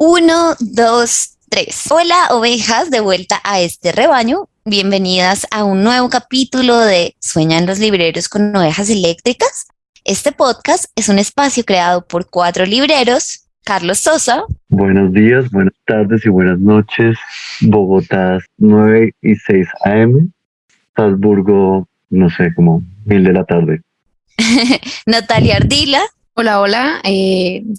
Uno, dos, tres. Hola, ovejas, de vuelta a este rebaño. Bienvenidas a un nuevo capítulo de Sueñan los libreros con ovejas eléctricas. Este podcast es un espacio creado por 4 libreros. Carlos Sosa. Buenos días, buenas tardes y buenas noches. Bogotá, 9 y 6 AM. Salzburgo, no sé, como 1000 de la tarde. Natalia Ardila. Hola, hola,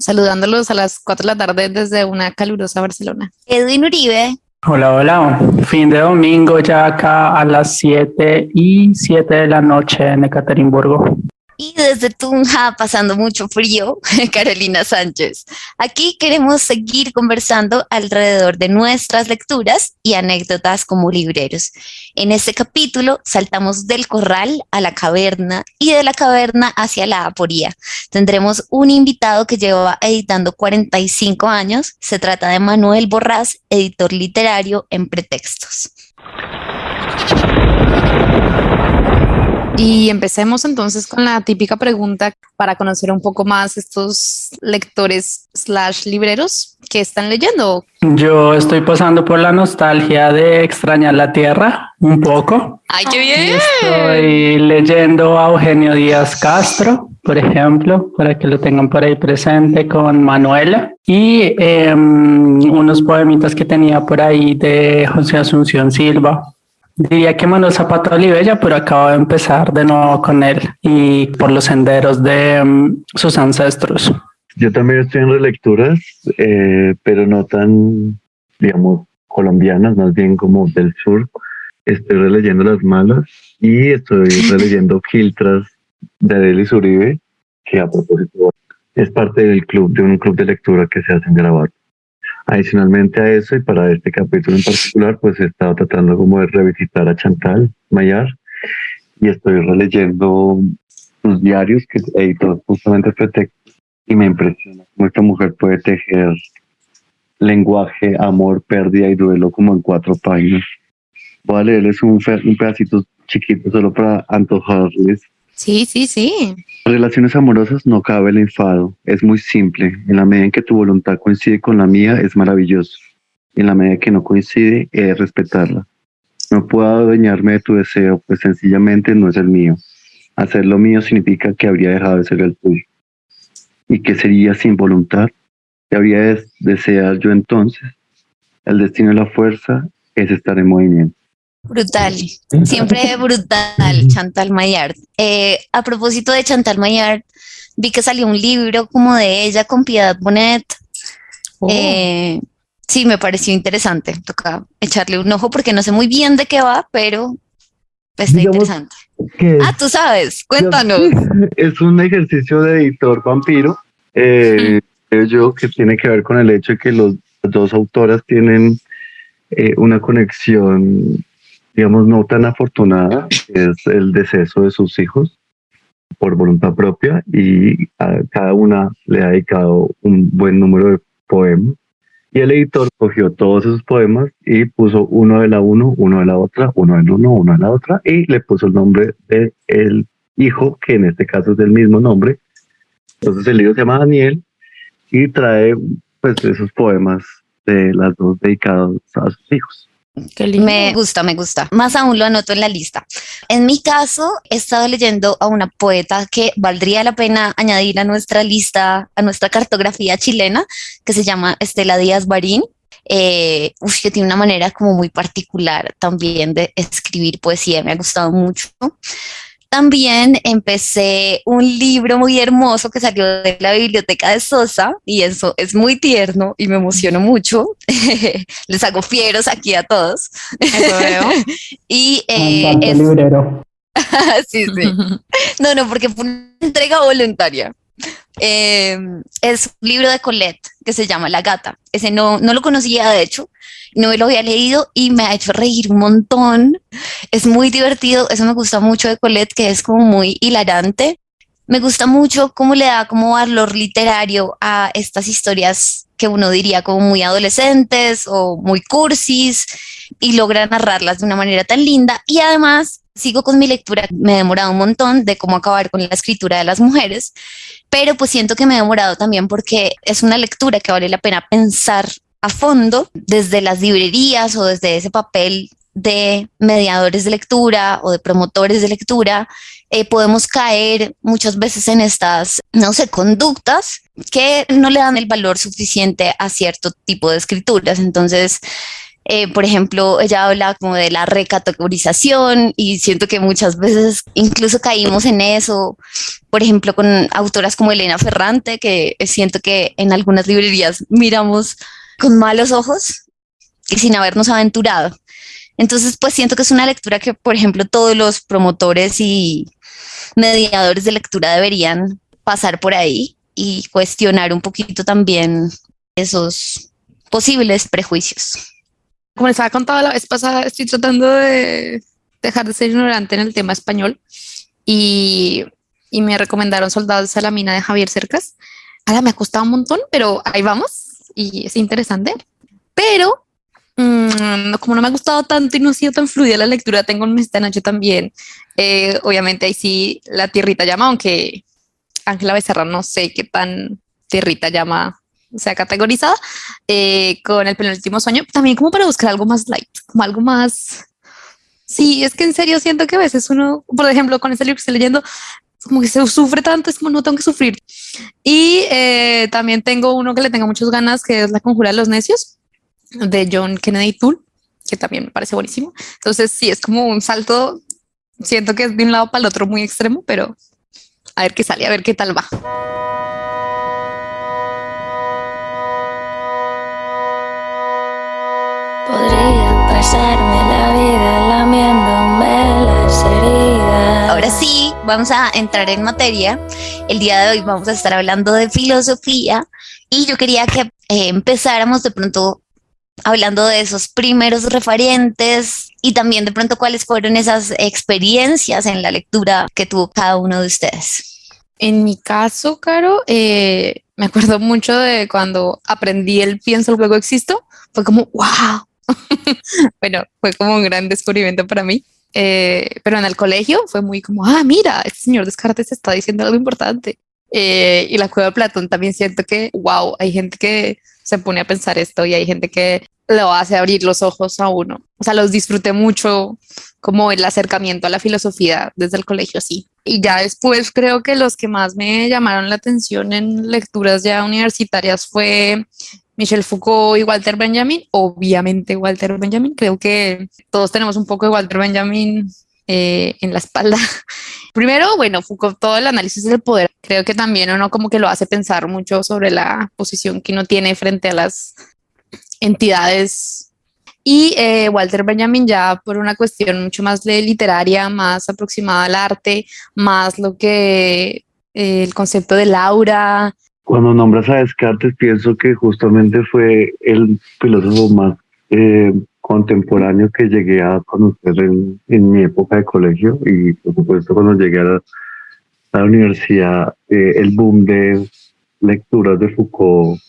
saludándolos a las 4 de la tarde desde una calurosa Barcelona. Edwin Uribe. Hola, hola, fin de domingo ya acá a las 7:07 de la noche en Ekaterimburgo. Y desde Tunja, pasando mucho frío, Carolina Sánchez. Aquí queremos seguir conversando alrededor de nuestras lecturas y anécdotas como libreros. En este capítulo saltamos del corral a la caverna y de la caverna hacia la aporía. Tendremos un invitado que lleva editando 45 años. Se trata de Manuel Borrás, editor literario en Pretextos. Y empecemos entonces con la típica pregunta para conocer un poco más estos lectores / libreros que están leyendo. Yo estoy pasando por la nostalgia de extrañar la tierra un poco. ¡Ay, qué bien! Estoy leyendo a Eugenio Díaz Castro, por ejemplo, para que lo tengan por ahí presente, con Manuela, y unos poemitas que tenía por ahí de José Asunción Silva. Diría que Manuel Zapata Olivella, pero acabo de empezar de nuevo con él y por los senderos de sus ancestros. Yo también estoy en relecturas, pero no tan, digamos, colombianas, más bien como del sur. Estoy releyendo Las Malas y estoy releyendo Filtras de Adelis Uribe, que a propósito es parte del club, de un club de lectura que se hace en Grabar. Adicionalmente a eso, y para este capítulo en particular, pues he estado tratando como de revisitar a Chantal Maillard y estoy releyendo sus diarios que editó justamente Pretextos, y me impresiona cómo esta mujer puede tejer lenguaje, amor, pérdida y duelo como en 4 páginas. Voy a leerles un pedacito chiquito solo para antojarles. Sí. En relaciones amorosas no cabe el enfado, es muy simple. En la medida en que tu voluntad coincide con la mía es maravilloso. En la medida que no coincide, he de respetarla. No puedo adueñarme de tu deseo, pues sencillamente no es el mío. Hacer lo mío significa que habría dejado de ser el tuyo. ¿Y qué sería sin voluntad? ¿Qué habría de desear yo entonces? El destino y la fuerza es estar en movimiento. Brutal, siempre brutal, Chantal Maillard. A propósito de Chantal Maillard, vi que salió un libro como de ella con Piedad Bonet. Sí, me pareció interesante. Toca echarle un ojo porque no sé muy bien de qué va, pero está interesante. Tú sabes, cuéntanos. Es un ejercicio de editor vampiro, creo yo, que tiene que ver con el hecho de que las 2 autoras tienen una conexión, digamos, no tan afortunada, que es el deceso de sus hijos por voluntad propia, y a cada una le ha dedicado un buen número de poemas, y el editor cogió todos esos poemas y puso uno de la uno de la otra, uno del uno de la otra, y le puso el nombre del hijo, que en este caso es del mismo nombre. Entonces el libro se llama Daniel y trae pues esos poemas de las 2 dedicados a sus hijos. Qué lindo. Me gusta. Más aún lo anoto en la lista. En mi caso, he estado leyendo a una poeta que valdría la pena añadir a nuestra lista, a nuestra cartografía chilena, que se llama Estela Díaz Barín. Que tiene una manera como muy particular también de escribir poesía. Me ha gustado mucho. También empecé un libro muy hermoso que salió de la biblioteca de Sosa, y eso es muy tierno y me emociono mucho. Les hago fieros aquí a todos. Eso veo. Y es librero. Sí. No, porque fue una entrega voluntaria. Es un libro de Colette que se llama La Gata. Ese no lo conocía, de hecho, no me lo había leído y me ha hecho reír un montón. Es muy divertido, eso me gusta mucho de Colette, que es como muy hilarante. Me gusta mucho cómo le da como valor literario a estas historias que uno diría como muy adolescentes o muy cursis, y logra narrarlas de una manera tan linda, y además Sigo con mi lectura, me he demorado un montón de cómo acabar con la escritura de las mujeres, pero pues siento que me he demorado también porque es una lectura que vale la pena pensar a fondo desde las librerías o desde ese papel de mediadores de lectura o de promotores de lectura. Podemos caer muchas veces en estas, no sé, conductas que no le dan el valor suficiente a cierto tipo de escrituras. Entonces, por ejemplo, ella habla como de la recategorización y siento que muchas veces incluso caímos en eso, por ejemplo, con autoras como Elena Ferrante, que siento que en algunas librerías miramos con malos ojos y sin habernos aventurado. Entonces, pues siento que es una lectura que, por ejemplo, todos los promotores y mediadores de lectura deberían pasar por ahí y cuestionar un poquito también esos posibles prejuicios. Como les había contado la vez pasada, estoy tratando de dejar de ser ignorante en el tema español y me recomendaron Soldados de Salamina de Javier Cercas. Ahora me ha costado un montón, pero ahí vamos y es interesante. Pero como no me ha gustado tanto y no ha sido tan fluida la lectura, tengo en esta noche también. Obviamente ahí sí La Tierrita Llama, aunque Ángela Becerra no sé qué tan Tierrita Llama sea categorizada, con El penúltimo sueño, también como para buscar algo más light, como algo más... Sí, es que en serio siento que a veces uno, por ejemplo, con este libro que estoy leyendo, como que se sufre tanto, es como no tengo que sufrir. Y también tengo uno que le tengo muchas ganas, que es La conjura de los necios, de John Kennedy Toole, que también me parece buenísimo. Entonces sí, es como un salto, siento que es de un lado para el otro muy extremo, pero a ver qué sale, a ver qué tal va. Podría pasarme la vida lamiéndome las heridas. Ahora sí, vamos a entrar en materia. El día de hoy vamos a estar hablando de filosofía y yo quería que empezáramos de pronto hablando de esos primeros referentes y también de pronto cuáles fueron esas experiencias en la lectura que tuvo cada uno de ustedes. En mi caso, Caro, me acuerdo mucho de cuando aprendí el pienso, luego existo. Fue como, wow. Bueno, fue como un gran descubrimiento para mí. Pero en el colegio fue muy como, mira, este señor Descartes está diciendo algo importante. Y La cueva de Platón también siento que, wow, hay gente que se pone a pensar esto y hay gente que lo hace abrir los ojos a uno. O sea, los disfruté mucho como el acercamiento a la filosofía desde el colegio, sí. Y ya después creo que los que más me llamaron la atención en lecturas ya universitarias fue Michel Foucault y Walter Benjamin. Obviamente Walter Benjamin, creo que todos tenemos un poco de Walter Benjamin en la espalda. Primero, bueno, Foucault, todo el análisis del poder, creo que también uno como que lo hace pensar mucho sobre la posición que uno tiene frente a las entidades. Y Walter Benjamin ya por una cuestión mucho más literaria, más aproximada al arte, más lo que el concepto del aura. Cuando nombras a Descartes, pienso que justamente fue el filósofo más contemporáneo que llegué a conocer en mi época de colegio y por supuesto cuando llegué a la universidad, el boom de lecturas de Foucault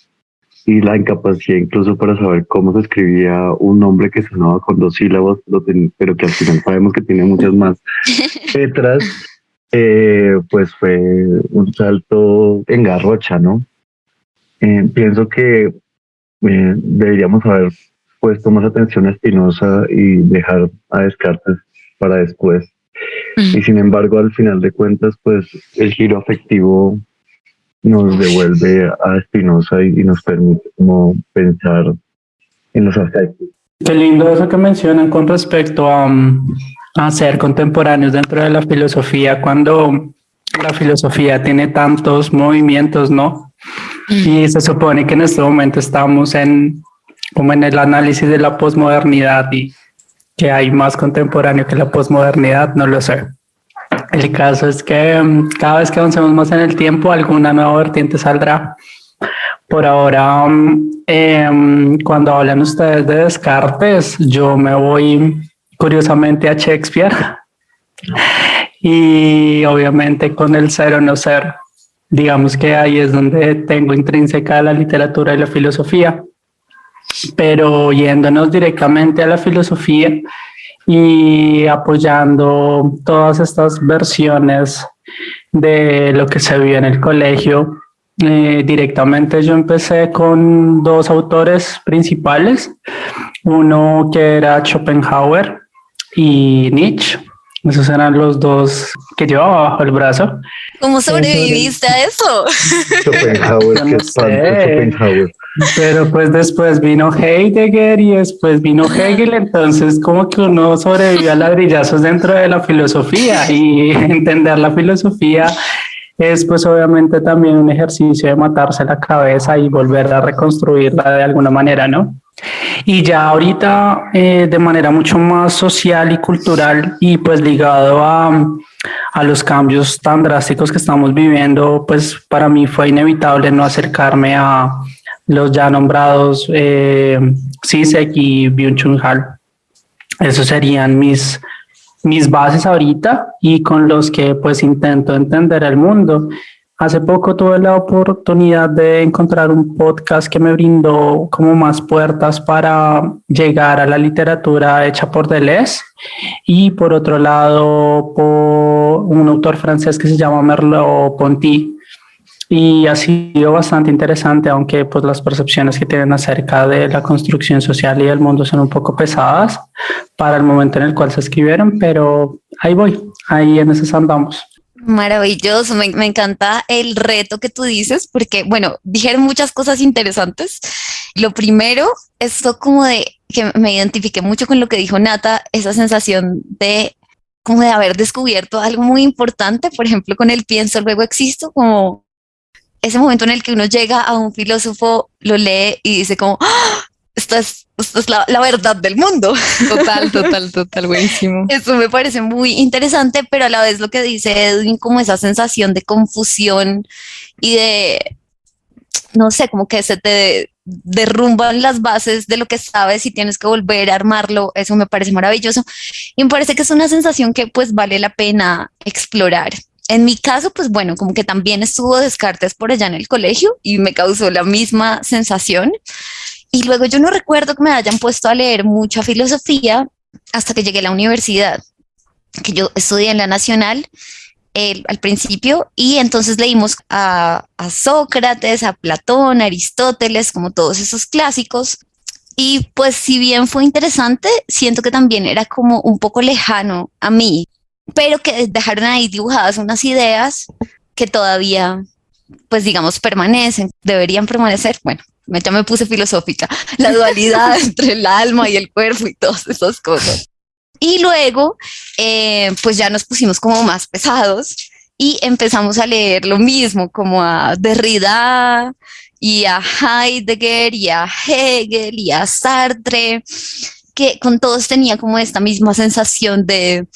y la incapacidad incluso para saber cómo se escribía un nombre que sonaba con 2 sílabas, pero que al final sabemos que tiene muchas más letras, pues fue un salto en garrocha, ¿no? Pienso que deberíamos haber puesto más atención a Spinoza y dejar a Descartes para después. Y sin embargo, al final de cuentas, pues el giro afectivo nos devuelve a Spinoza y nos permite como pensar en los afectos. Qué lindo eso que mencionan con respecto a ser contemporáneos dentro de la filosofía, cuando la filosofía tiene tantos movimientos, ¿no? Y se supone que en este momento estamos como en el análisis de la posmodernidad y que hay más contemporáneo que la posmodernidad, no lo sé. El caso es que cada vez que avancemos más en el tiempo, alguna nueva vertiente saldrá. Por ahora, cuando hablan ustedes de Descartes, yo me voy curiosamente a Shakespeare y obviamente con el ser o no ser. Digamos que ahí es donde tengo intrínseca la literatura y la filosofía. Pero yéndonos directamente a la filosofía y apoyando todas estas versiones de lo que se vio en el colegio. Directamente yo empecé con dos autores principales, uno que era Schopenhauer y Nietzsche. Esos eran los dos que llevaba bajo el brazo. ¿Cómo sobreviviste a eso? Schopenhauer, Yo qué no espanto, sé. Schopenhauer. Pero pues después vino Heidegger y después vino Hegel, entonces como que uno sobrevivió a ladrillazos dentro de la filosofía, y entender la filosofía es pues obviamente también un ejercicio de matarse la cabeza y volver a reconstruirla de alguna manera, ¿no? Y ya ahorita de manera mucho más social y cultural, y pues ligado a los cambios tan drásticos que estamos viviendo, pues para mí fue inevitable no acercarme a los ya nombrados Zizek y Byung-Chul Han. Esos serían mis bases ahorita, y con los que pues intento entender el mundo. Hace poco tuve la oportunidad de encontrar un podcast que me brindó como más puertas para llegar a la literatura hecha por Deleuze, y por otro lado por un autor francés que se llama Merleau-Ponty, y ha sido bastante interesante, aunque pues las percepciones que tienen acerca de la construcción social y del mundo son un poco pesadas para el momento en el cual se escribieron, pero ahí en esas andamos. Maravilloso, me encanta el reto que tú dices, porque, bueno, dijeron muchas cosas interesantes. Lo primero, esto como de que me identifiqué mucho con lo que dijo Nata, esa sensación de como de haber descubierto algo muy importante, por ejemplo, con el pienso, luego existo, como ese momento en el que uno llega a un filósofo, lo lee y dice como, ¡ah! Esto es la verdad del mundo. Total, buenísimo. Eso me parece muy interesante, pero a la vez lo que dice Edwin, como esa sensación de confusión y de, no sé, como que se te derrumban las bases de lo que sabes y tienes que volver a armarlo. Eso me parece maravilloso y me parece que es una sensación que pues vale la pena explorar. En mi caso, pues bueno, como que también estuvo Descartes por allá en el colegio y me causó la misma sensación. Y luego yo no recuerdo que me hayan puesto a leer mucha filosofía hasta que llegué a la universidad, que yo estudié en la Nacional al principio, y entonces leímos a Sócrates, a Platón, a Aristóteles, como todos esos clásicos. Y pues si bien fue interesante, siento que también era como un poco lejano a mí, pero que dejaron ahí dibujadas unas ideas que todavía, pues digamos, permanecen, deberían permanecer. Bueno, ya me puse filosófica, la dualidad entre el alma y el cuerpo y todas esas cosas. Y luego, pues ya nos pusimos como más pesados y empezamos a leer lo mismo, como a Derrida y a Heidegger y a Hegel y a Sartre, que con todos tenía como esta misma sensación de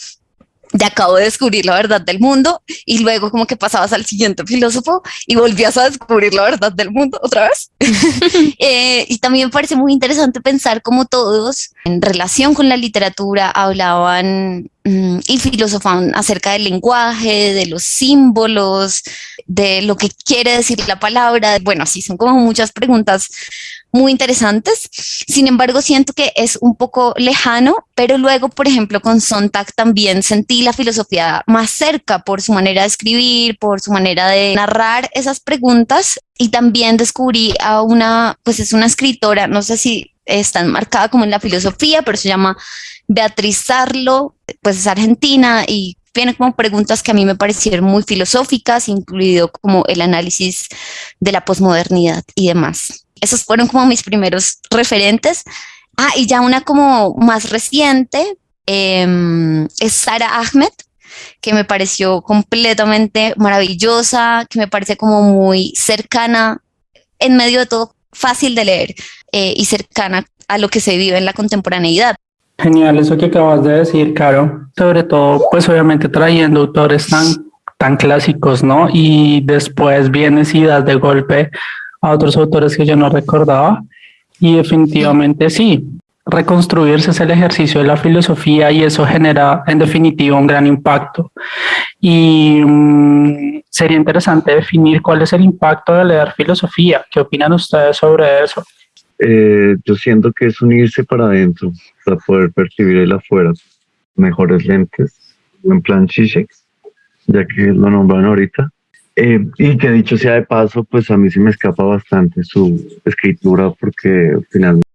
acabo de descubrir la verdad del mundo, y luego como que pasabas al siguiente filósofo y volvías a descubrir la verdad del mundo otra vez. Y también me parece muy interesante pensar cómo todos en relación con la literatura hablaban y filosofaban acerca del lenguaje, de los símbolos, de lo que quiere decir la palabra. Bueno, así son como muchas preguntas muy interesantes. Sin embargo, siento que es un poco lejano, pero luego, por ejemplo, con Sontag también sentí la filosofía más cerca por su manera de escribir, por su manera de narrar esas preguntas, y también descubrí a una, pues es una escritora, no sé si está enmarcada como en la filosofía, pero se llama Beatriz Sarlo, pues es argentina y tiene como preguntas que a mí me parecieron muy filosóficas, incluido como el análisis de la posmodernidad y demás. Esos fueron como mis primeros referentes. Y ya una como más reciente es Sara Ahmed, que me pareció completamente maravillosa, que me parece como muy cercana, en medio de todo, fácil de leer y cercana a lo que se vive en la contemporaneidad. Genial eso que acabas de decir, Caro, sobre todo pues obviamente trayendo autores tan clásicos, ¿no? Y después vienes y das de golpe a otros autores que yo no recordaba, y definitivamente sí, reconstruirse es el ejercicio de la filosofía, y eso genera en definitiva un gran impacto. Y sería interesante definir cuál es el impacto de leer filosofía. ¿Qué opinan ustedes sobre eso? Yo siento que es unirse para adentro, para poder percibir el afuera. mejores lentes, en plan Zizek, ya que lo nombran ahorita. Y que dicho sea de paso, pues a mí se me escapa bastante su escritura porque finalmente